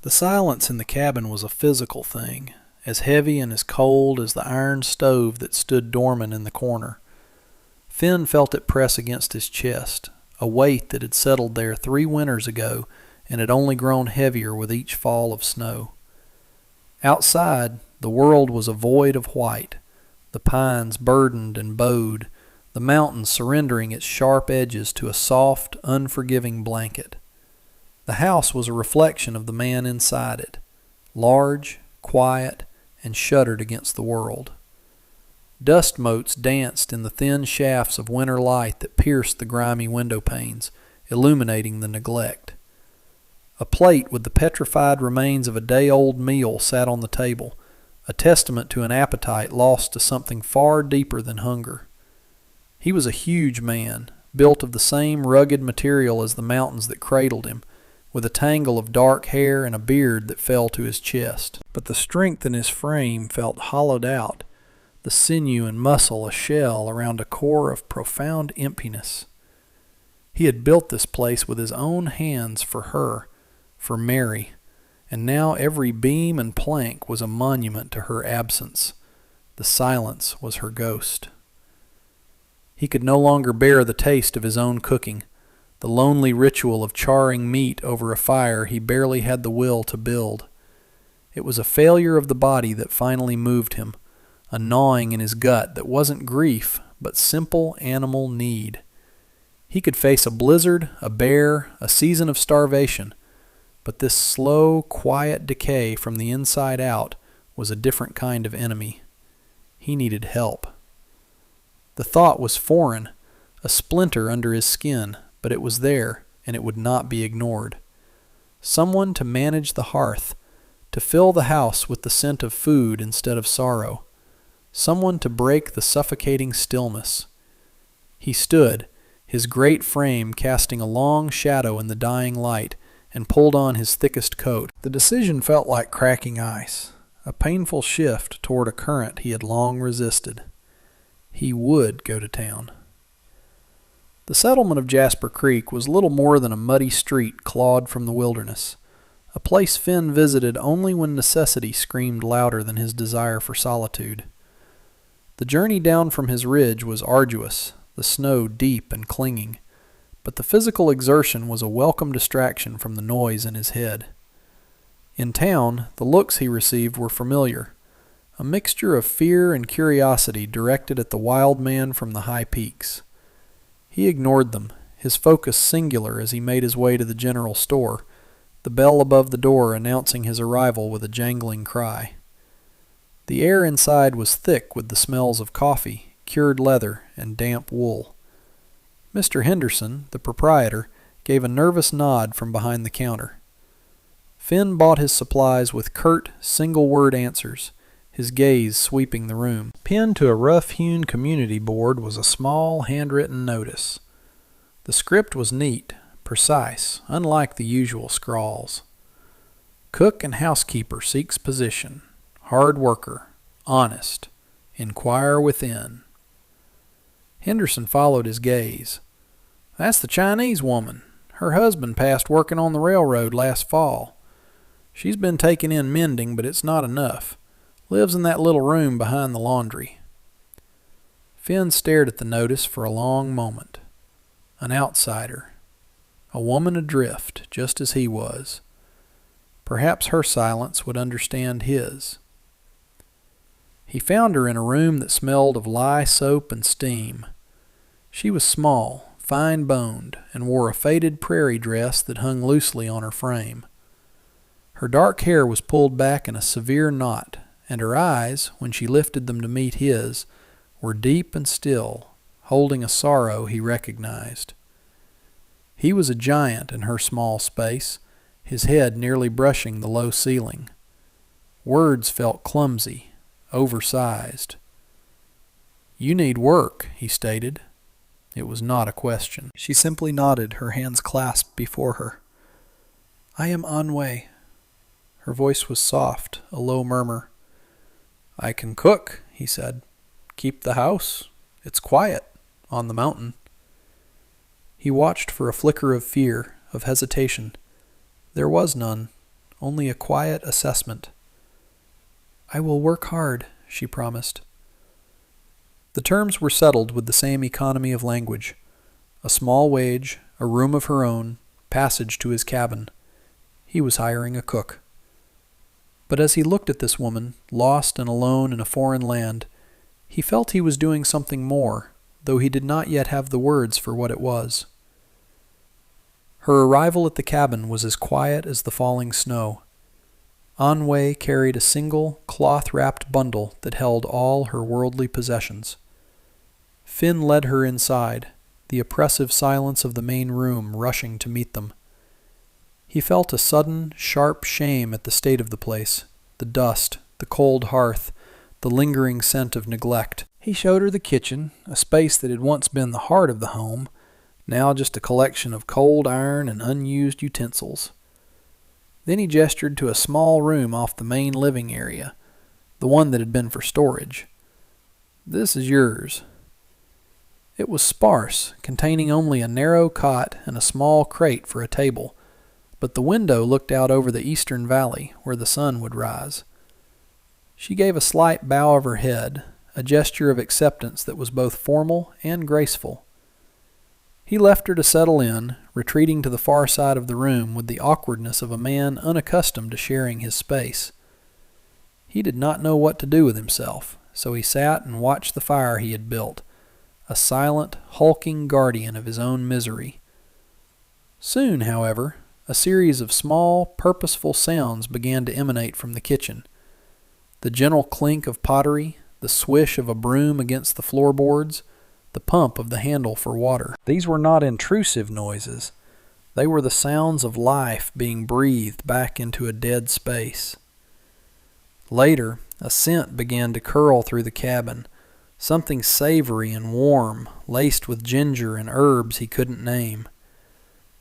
The silence in the cabin was a physical thing, as heavy and as cold as the iron stove that stood dormant in the corner. Finn felt it press against his chest, a weight that had settled there 3 winters ago and had only grown heavier with each fall of snow. Outside, the world was a void of white, the pines burdened and bowed, the mountains surrendering its sharp edges to a soft, unforgiving blanket. The house was a reflection of the man inside it, large, quiet, and shuttered against the world. Dust motes danced in the thin shafts of winter light that pierced the grimy window panes, illuminating the neglect. A plate with the petrified remains of a day-old meal sat on the table, a testament to an appetite lost to something far deeper than hunger. He was a huge man, built of the same rugged material as the mountains that cradled him, with a tangle of dark hair and a beard that fell to his chest. But the strength in his frame felt hollowed out, the sinew and muscle a shell around a core of profound emptiness. He had built this place with his own hands for her, for Mary, and now every beam and plank was a monument to her absence. The silence was her ghost. He could no longer bear the taste of his own cooking, the lonely ritual of charring meat over a fire he barely had the will to build. It was a failure of the body that finally moved him, a gnawing in his gut that wasn't grief, but simple animal need. He could face a blizzard, a bear, a season of starvation, but this slow, quiet decay from the inside out was a different kind of enemy. He needed help. The thought was foreign, a splinter under his skin, but it was there, and it would not be ignored. Someone to manage the hearth, to fill the house with the scent of food instead of sorrow. Someone to break the suffocating stillness. He stood, his great frame casting a long shadow in the dying light, and pulled on his thickest coat. The decision felt like cracking ice, a painful shift toward a current he had long resisted. He would go to town. The settlement of Jasper Creek was little more than a muddy street clawed from the wilderness, a place Finn visited only when necessity screamed louder than his desire for solitude. The journey down from his ridge was arduous, the snow deep and clinging, but the physical exertion was a welcome distraction from the noise in his head. In town, the looks he received were familiar, a mixture of fear and curiosity directed at the wild man from the high peaks. He ignored them, his focus singular as he made his way to the general store, the bell above the door announcing his arrival with a jangling cry. The air inside was thick with the smells of coffee, cured leather, and damp wool. Mr. Henderson, the proprietor, gave a nervous nod from behind the counter. Finn bought his supplies with curt, single-word answers, his gaze sweeping the room. Pinned to a rough-hewn community board was a small, handwritten notice. The script was neat, precise, unlike the usual scrawls. Cook and housekeeper seeks position. Hard worker. Honest. Inquire within. Henderson followed his gaze. That's the Chinese woman. Her husband passed working on the railroad last fall. She's been taking in mending, but it's not enough. Lives in that little room behind the laundry. Finn stared at the notice for a long moment. An outsider. A woman adrift, just as he was. Perhaps her silence would understand his. He found her in a room that smelled of lye soap and steam. She was small, fine-boned, and wore a faded prairie dress that hung loosely on her frame. Her dark hair was pulled back in a severe knot, and her eyes, when she lifted them to meet his, were deep and still, holding a sorrow he recognized. He was a giant in her small space, his head nearly brushing the low ceiling. Words felt clumsy, oversized. You need work, he stated. It was not a question. She simply nodded, her hands clasped before her. I am Onway. Her voice was soft, a low murmur. I can cook, he said. Keep the house. It's quiet on the mountain. He watched for a flicker of fear, of hesitation. There was none, only a quiet assessment. "I will work hard," she promised. The terms were settled with the same economy of language. A small wage, a room of her own, passage to his cabin. He was hiring a cook. But as he looked at this woman, lost and alone in a foreign land, he felt he was doing something more, though he did not yet have the words for what it was. Her arrival at the cabin was as quiet as the falling snow. Onway carried a single, cloth-wrapped bundle that held all her worldly possessions. Finn led her inside, the oppressive silence of the main room rushing to meet them. He felt a sudden, sharp shame at the state of the place, the dust, the cold hearth, the lingering scent of neglect. He showed her the kitchen, a space that had once been the heart of the home, now just a collection of cold iron and unused utensils. Then he gestured to a small room off the main living area, the one that had been for storage. "This is yours." It was sparse, containing only a narrow cot and a small crate for a table, but the window looked out over the eastern valley where the sun would rise. She gave a slight bow of her head, a gesture of acceptance that was both formal and graceful. He left her to settle in, retreating to the far side of the room with the awkwardness of a man unaccustomed to sharing his space. He did not know what to do with himself, so he sat and watched the fire he had built, a silent, hulking guardian of his own misery. Soon, however, a series of small, purposeful sounds began to emanate from the kitchen. The gentle clink of pottery, the swish of a broom against the floorboards, the pump of the handle for water. These were not intrusive noises. They were the sounds of life being breathed back into a dead space. Later, a scent began to curl through the cabin, something savory and warm, laced with ginger and herbs he couldn't name.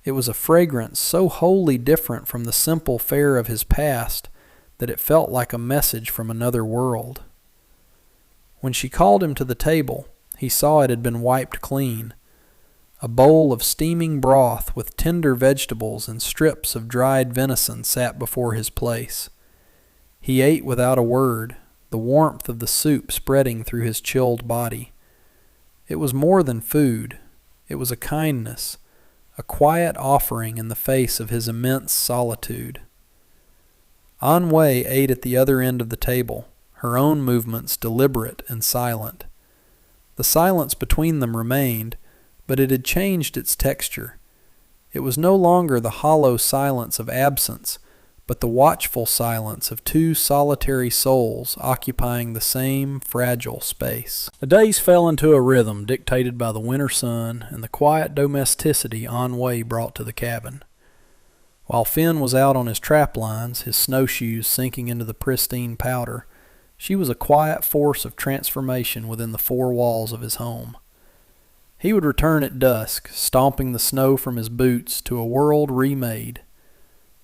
It was a fragrance so wholly different from the simple fare of his past that it felt like a message from another world. When she called him to the table, he saw it had been wiped clean. A bowl of steaming broth with tender vegetables and strips of dried venison sat before his place. He ate without a word, the warmth of the soup spreading through his chilled body. It was more than food. It was a kindness, a quiet offering in the face of his immense solitude. Onway ate at the other end of the table, her own movements deliberate and silent. The silence between them remained, but it had changed its texture. It was no longer the hollow silence of absence, but the watchful silence of two solitary souls occupying the same fragile space. The days fell into a rhythm dictated by the winter sun and the quiet domesticity Onway brought to the cabin. While Finn was out on his trap lines, his snowshoes sinking into the pristine powder, she was a quiet force of transformation within the four walls of his home. He would return at dusk, stomping the snow from his boots to a world remade.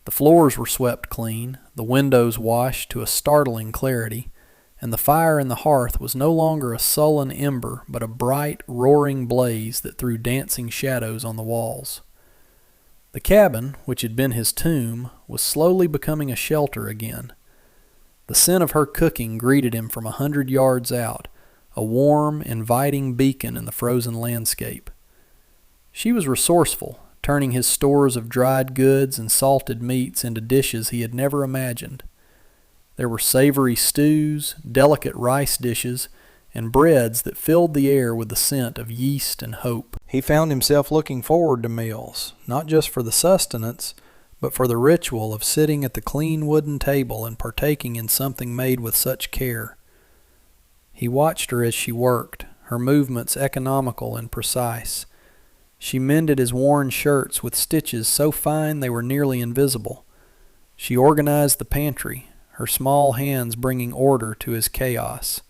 The floors were swept clean, the windows washed to a startling clarity, and the fire in the hearth was no longer a sullen ember, but a bright, roaring blaze that threw dancing shadows on the walls. The cabin, which had been his tomb, was slowly becoming a shelter again. The scent of her cooking greeted him from 100 yards out, a warm, inviting beacon in the frozen landscape. She was resourceful, turning his stores of dried goods and salted meats into dishes he had never imagined. There were savory stews, delicate rice dishes, and breads that filled the air with the scent of yeast and hope. He found himself looking forward to meals, not just for the sustenance, but for the ritual of sitting at the clean wooden table and partaking in something made with such care. He watched her as she worked, her movements economical and precise. She mended his worn shirts with stitches so fine they were nearly invisible. She organized the pantry, her small hands bringing order to his chaos.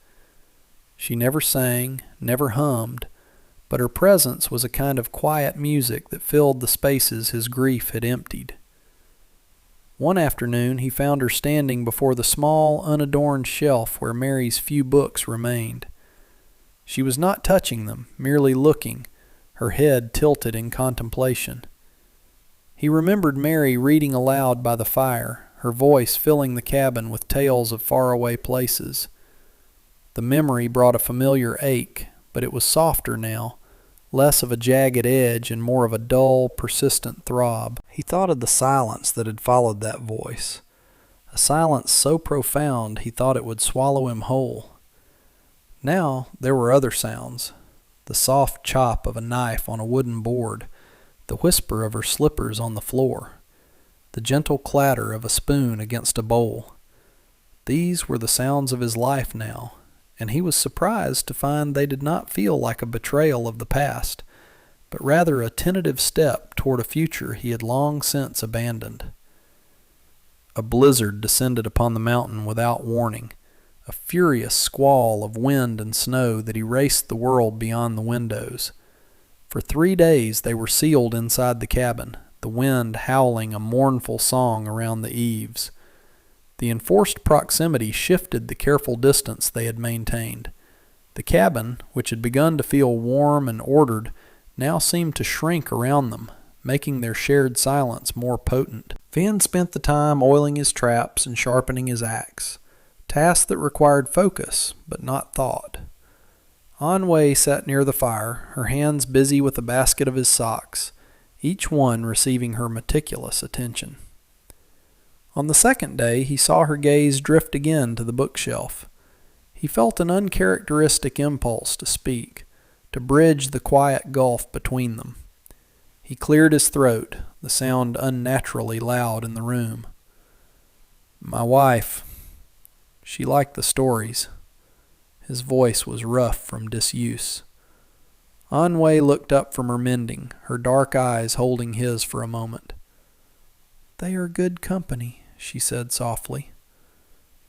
She never sang, never hummed, but her presence was a kind of quiet music that filled the spaces his grief had emptied. One afternoon he found her standing before the small, unadorned shelf where Mary's few books remained. She was not touching them, merely looking, her head tilted in contemplation. He remembered Mary reading aloud by the fire, her voice filling the cabin with tales of faraway places. The memory brought a familiar ache, but it was softer now, less of a jagged edge and more of a dull, persistent throb. He thought of the silence that had followed that voice, a silence so profound he thought it would swallow him whole. Now there were other sounds, the soft chop of a knife on a wooden board, the whisper of her slippers on the floor, the gentle clatter of a spoon against a bowl. These were the sounds of his life now, and he was surprised to find they did not feel like a betrayal of the past, but rather a tentative step toward a future he had long since abandoned. A blizzard descended upon the mountain without warning, a furious squall of wind and snow that erased the world beyond the windows. For 3 days they were sealed inside the cabin, the wind howling a mournful song around the eaves. The enforced proximity shifted the careful distance they had maintained. The cabin, which had begun to feel warm and ordered, now seemed to shrink around them, making their shared silence more potent. Finn spent the time oiling his traps and sharpening his axe, tasks that required focus but not thought. Onway sat near the fire, her hands busy with a basket of his socks, each one receiving her meticulous attention. On the second day he saw her gaze drift again to the bookshelf. He felt an uncharacteristic impulse to speak, to bridge the quiet gulf between them. He cleared his throat, the sound unnaturally loud in the room. "My wife, she liked the stories." His voice was rough from disuse. Onway looked up from her mending, her dark eyes holding his for a moment. "They are good company," she said softly.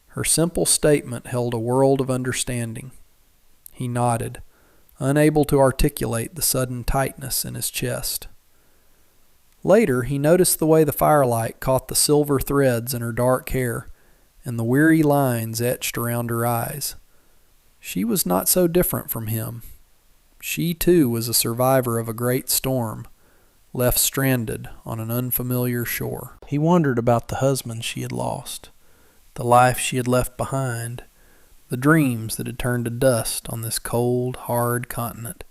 Her simple statement held a world of understanding. He nodded, unable to articulate the sudden tightness in his chest. Later he noticed the way the firelight caught the silver threads in her dark hair and the weary lines etched around her eyes. She was not so different from him. She too was a survivor of a great storm, left stranded on an unfamiliar shore. He wondered about the husband she had lost, the life she had left behind, the dreams that had turned to dust on this cold, hard continent.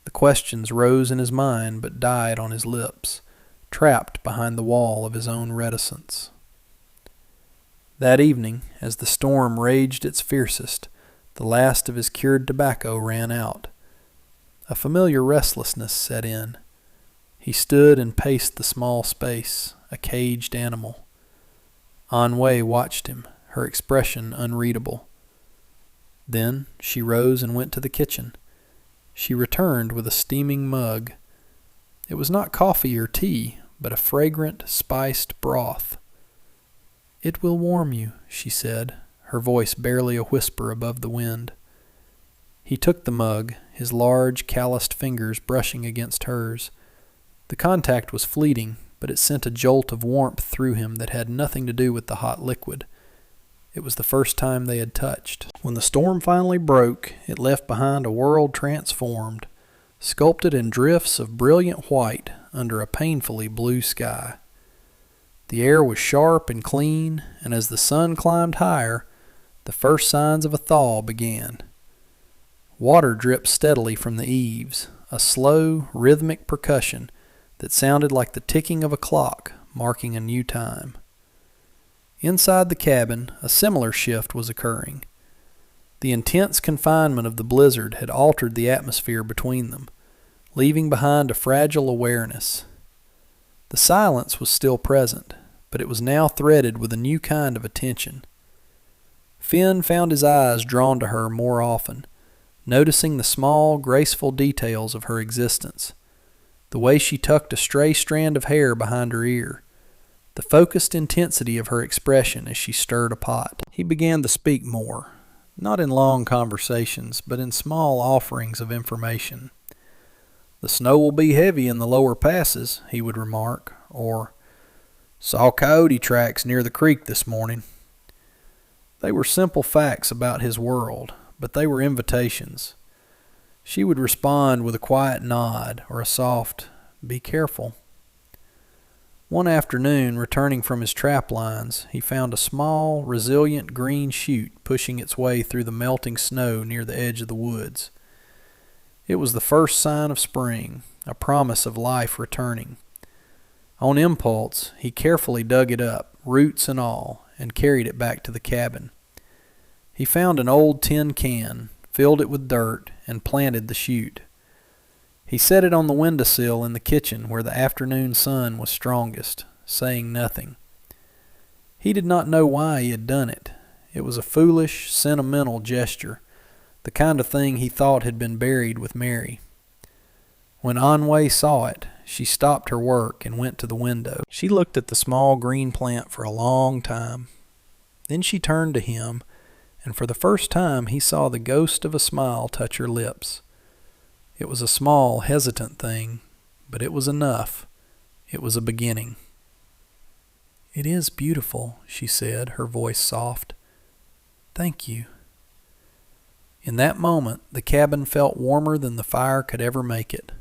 The questions rose in his mind but died on his lips, trapped behind the wall of his own reticence. That evening, as the storm raged its fiercest, the last of his cured tobacco ran out. A familiar restlessness set in. He stood and paced the small space, a caged animal. Onway watched him, her expression unreadable. Then she rose and went to the kitchen. She returned with a steaming mug. It was not coffee or tea, but a fragrant, spiced broth. "It will warm you," she said, her voice barely a whisper above the wind. He took the mug, his large, calloused fingers brushing against hers. The contact was fleeting, but it sent a jolt of warmth through him that had nothing to do with the hot liquid. It was the first time they had touched. When the storm finally broke, it left behind a world transformed, sculpted in drifts of brilliant white under a painfully blue sky. The air was sharp and clean, and as the sun climbed higher, the first signs of a thaw began. Water dripped steadily from the eaves, a slow, rhythmic percussion that sounded like the ticking of a clock marking a new time. Inside the cabin, a similar shift was occurring. The intense confinement of the blizzard had altered the atmosphere between them, leaving behind a fragile awareness. The silence was still present, but it was now threaded with a new kind of attention. Finn found his eyes drawn to her more often, noticing the small, graceful details of her existence, the way she tucked a stray strand of hair behind her ear, the focused intensity of her expression as she stirred a pot. He began to speak more, not in long conversations, but in small offerings of information. "The snow will be heavy in the lower passes," he would remark, or, "Saw coyote tracks near the creek this morning." They were simple facts about his world, but they were invitations. She would respond with a quiet nod or a soft, "Be careful." One afternoon, returning from his trap lines, he found a small, resilient green shoot pushing its way through the melting snow near the edge of the woods. It was the first sign of spring, a promise of life returning. On impulse, he carefully dug it up, roots and all, and carried it back to the cabin. He found an old tin can, filled it with dirt, and planted the shoot. He set it on the windowsill in the kitchen where the afternoon sun was strongest, saying nothing. He did not know why he had done it. It was a foolish, sentimental gesture, the kind of thing he thought had been buried with Mary. When Onway saw it, she stopped her work and went to the window. She looked at the small green plant for a long time. Then she turned to him, and for the first time he saw the ghost of a smile touch her lips. It was a small, hesitant thing, but it was enough. It was a beginning. "It is beautiful," she said, her voice soft. "Thank you." In that moment, the cabin felt warmer than the fire could ever make it.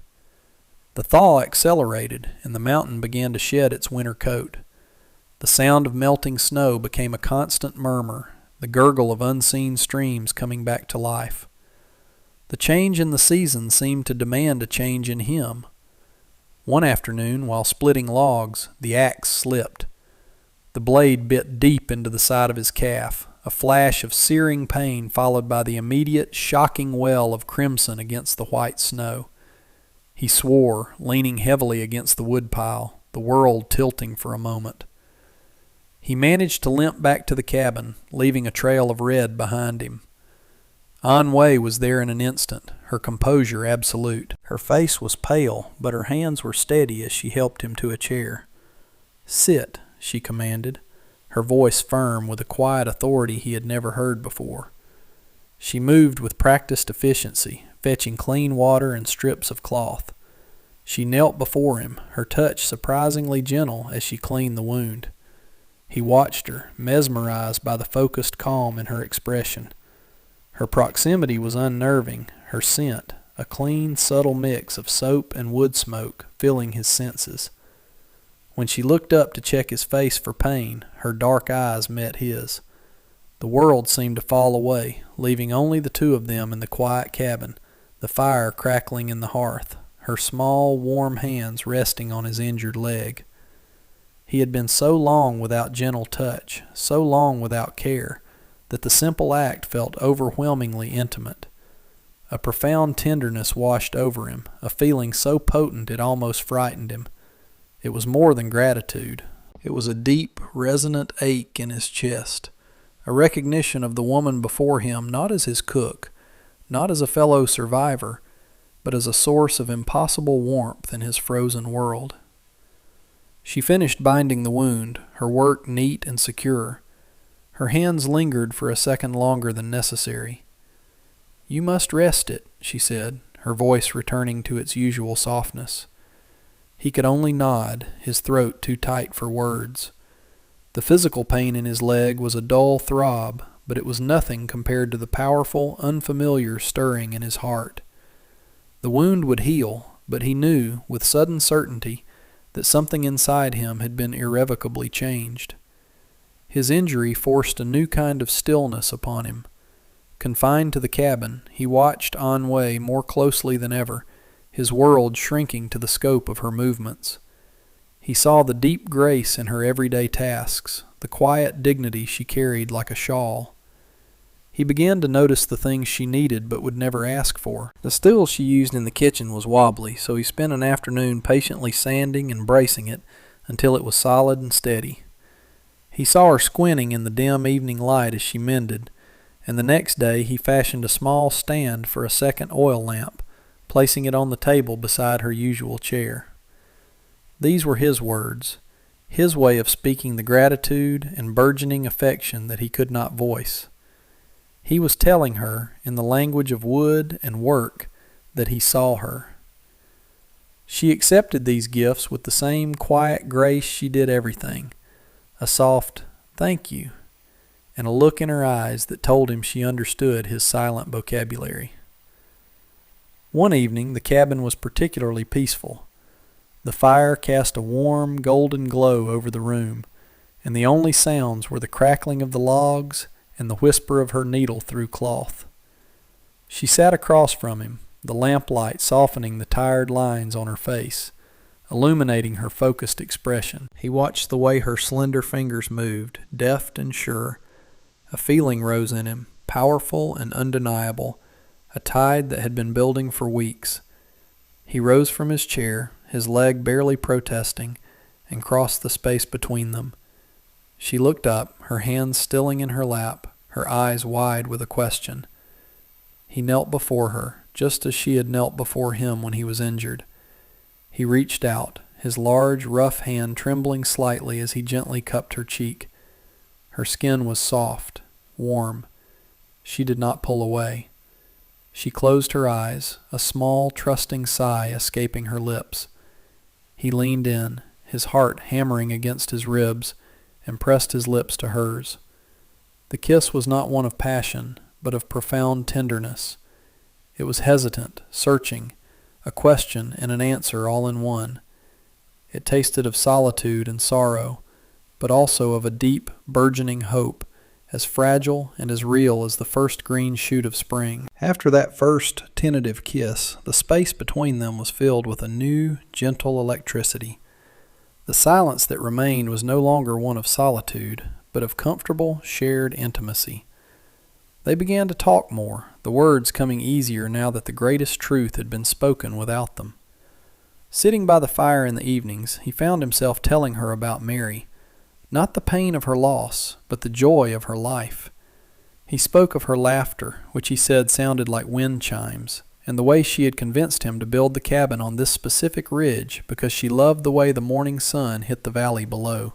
The thaw accelerated, and the mountain began to shed its winter coat. The sound of melting snow became a constant murmur, the gurgle of unseen streams coming back to life. The change in the season seemed to demand a change in him. One afternoon, while splitting logs, the axe slipped. The blade bit deep into the side of his calf, a flash of searing pain followed by the immediate, shocking well of crimson against the white snow. He swore, leaning heavily against the woodpile, the world tilting for a moment. He managed to limp back to the cabin, leaving a trail of red behind him. Onway was there in an instant, her composure absolute. Her face was pale, but her hands were steady as she helped him to a chair. "Sit," she commanded, her voice firm with a quiet authority he had never heard before. She moved with practiced efficiency, fetching clean water and strips of cloth. She knelt before him, her touch surprisingly gentle as she cleaned the wound. He watched her, mesmerized by the focused calm in her expression. Her proximity was unnerving, her scent, a clean, subtle mix of soap and wood smoke, filling his senses. When she looked up to check his face for pain, her dark eyes met his. The world seemed to fall away, leaving only the two of them in the quiet cabin, the fire crackling in the hearth, her small, warm hands resting on his injured leg. He had been so long without gentle touch, so long without care, that the simple act felt overwhelmingly intimate. A profound tenderness washed over him, a feeling so potent it almost frightened him. It was more than gratitude. It was a deep, resonant ache in his chest, a recognition of the woman before him not as his cook, not as a fellow survivor, but as a source of impossible warmth in his frozen world. She finished binding the wound, her work neat and secure. Her hands lingered for a second longer than necessary. "You must rest it," she said, her voice returning to its usual softness. He could only nod, his throat too tight for words. The physical pain in his leg was a dull throb, but it was nothing compared to the powerful, unfamiliar stirring in his heart. The wound would heal, but he knew, with sudden certainty, that something inside him had been irrevocably changed. His injury forced a new kind of stillness upon him. Confined to the cabin, he watched Onway more closely than ever, his world shrinking to the scope of her movements. He saw the deep grace in her everyday tasks, the quiet dignity she carried like a shawl. He began to notice the things she needed but would never ask for. The steel she used in the kitchen was wobbly, so he spent an afternoon patiently sanding and bracing it until it was solid and steady. He saw her squinting in the dim evening light as she mended, and the next day he fashioned a small stand for a second oil lamp, placing it on the table beside her usual chair. These were his words, his way of speaking the gratitude and burgeoning affection that he could not voice. He was telling her, in the language of wood and work, that he saw her. She accepted these gifts with the same quiet grace she did everything, a soft "thank you," and a look in her eyes that told him she understood his silent vocabulary. One evening the cabin was particularly peaceful. The fire cast a warm, golden glow over the room, and the only sounds were the crackling of the logs and the whisper of her needle through cloth. She sat across from him, the lamplight softening the tired lines on her face, illuminating her focused expression. He watched the way her slender fingers moved, deft and sure. A feeling rose in him, powerful and undeniable, a tide that had been building for weeks. He rose from his chair, his leg barely protesting, and crossed the space between them. She looked up, her hands stilling in her lap, her eyes wide with a question. He knelt before her, just as she had knelt before him when he was injured. He reached out, his large, rough hand trembling slightly as he gently cupped her cheek. Her skin was soft, warm. She did not pull away. She closed her eyes, a small, trusting sigh escaping her lips. He leaned in, his heart hammering against his ribs, and pressed his lips to hers. The kiss was not one of passion, but of profound tenderness. It was hesitant, searching, a question and an answer all in one. It tasted of solitude and sorrow, but also of a deep, burgeoning hope, as fragile and as real as the first green shoot of spring. After that first tentative kiss, the space between them was filled with a new, gentle electricity. The silence that remained was no longer one of solitude, but of comfortable, shared intimacy. They began to talk more, the words coming easier now that the greatest truth had been spoken without them. Sitting by the fire in the evenings, he found himself telling her about Mary, not the pain of her loss, but the joy of her life. He spoke of her laughter, which he said sounded like wind chimes, and the way she had convinced him to build the cabin on this specific ridge because she loved the way the morning sun hit the valley below.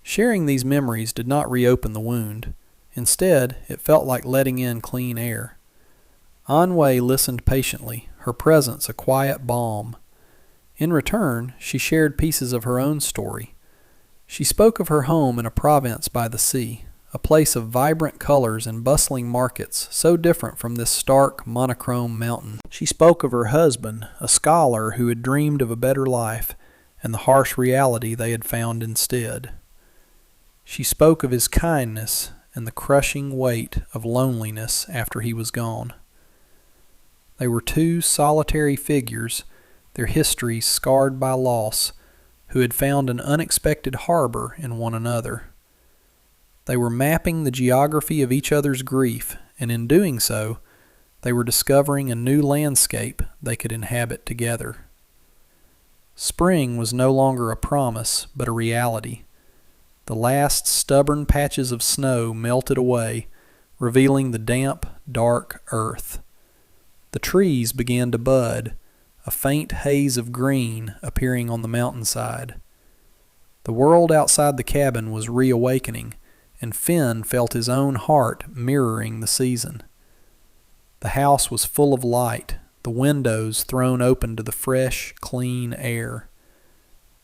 Sharing these memories did not reopen the wound. Instead, it felt like letting in clean air. Onway listened patiently, her presence a quiet balm. In return, she shared pieces of her own story. She spoke of her home in a province by the sea, a place of vibrant colors and bustling markets so different from this stark, monochrome mountain. She spoke of her husband, a scholar who had dreamed of a better life, and the harsh reality they had found instead. She spoke of his kindness and the crushing weight of loneliness after he was gone. They were two solitary figures, their histories scarred by loss, who had found an unexpected harbor in one another. They were mapping the geography of each other's grief, and in doing so, they were discovering a new landscape they could inhabit together. Spring was no longer a promise, but a reality. The last stubborn patches of snow melted away, revealing the damp, dark earth. The trees began to bud, a faint haze of green appearing on the mountainside. The world outside the cabin was reawakening, and Finn felt his own heart mirroring the season. The house was full of light, the windows thrown open to the fresh, clean air.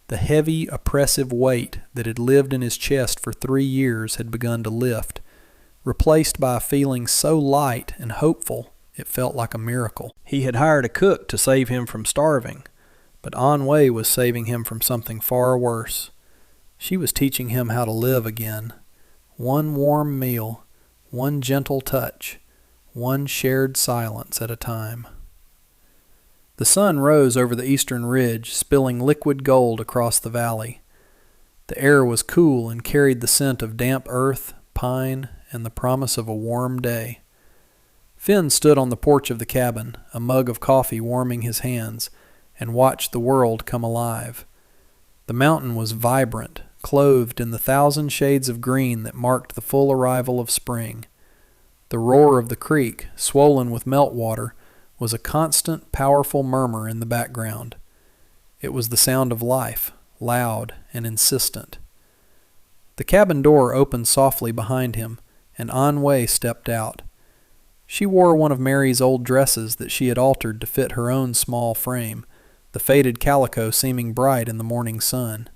The heavy, oppressive weight that had lived in his chest for 3 years had begun to lift, replaced by a feeling so light and hopeful it felt like a miracle. He had hired a cook to save him from starving, but Onway was saving him from something far worse. She was teaching him how to live again. One warm meal, one gentle touch, one shared silence at a time. The sun rose over the eastern ridge, spilling liquid gold across the valley. The air was cool and carried the scent of damp earth, pine, and the promise of a warm day. Finn stood on the porch of the cabin, a mug of coffee warming his hands, and watched the world come alive. The mountain was vibrant, clothed in the 1,000 shades of green that marked the full arrival of spring. The roar of the creek, swollen with meltwater, was a constant, powerful murmur in the background. It was the sound of life, loud and insistent. The cabin door opened softly behind him, and Onway stepped out. She wore one of Mary's old dresses that she had altered to fit her own small frame, the faded calico seeming bright in the morning sun.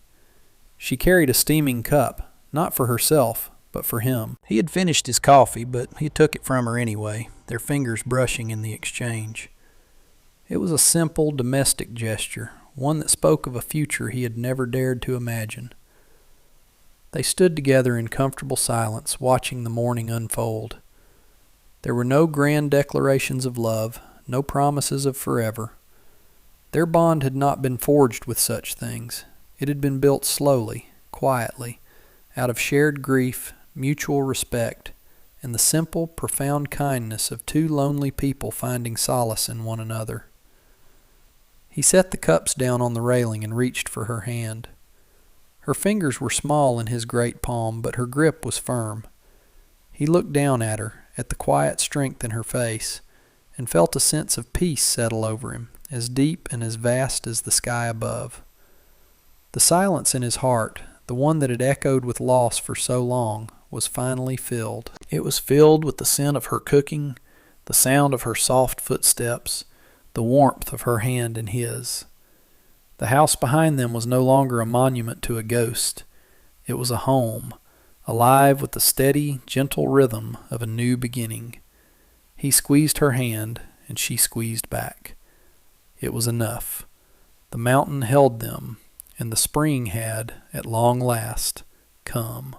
She carried a steaming cup, not for herself, but for him. He had finished his coffee, but he took it from her anyway, their fingers brushing in the exchange. It was a simple, domestic gesture, one that spoke of a future he had never dared to imagine. They stood together in comfortable silence, watching the morning unfold. There were no grand declarations of love, no promises of forever. Their bond had not been forged with such things. It had been built slowly, quietly, out of shared grief, mutual respect, and the simple, profound kindness of two lonely people finding solace in one another. He set the cups down on the railing and reached for her hand. Her fingers were small in his great palm, but her grip was firm. He looked down at her, at the quiet strength in her face, and felt a sense of peace settle over him, as deep and as vast as the sky above. The silence in his heart, the one that had echoed with loss for so long, was finally filled. It was filled with the scent of her cooking, the sound of her soft footsteps, the warmth of her hand in his. The house behind them was no longer a monument to a ghost. It was a home, alive with the steady, gentle rhythm of a new beginning. He squeezed her hand, and she squeezed back. It was enough. The mountain held them, and the spring had, at long last, come.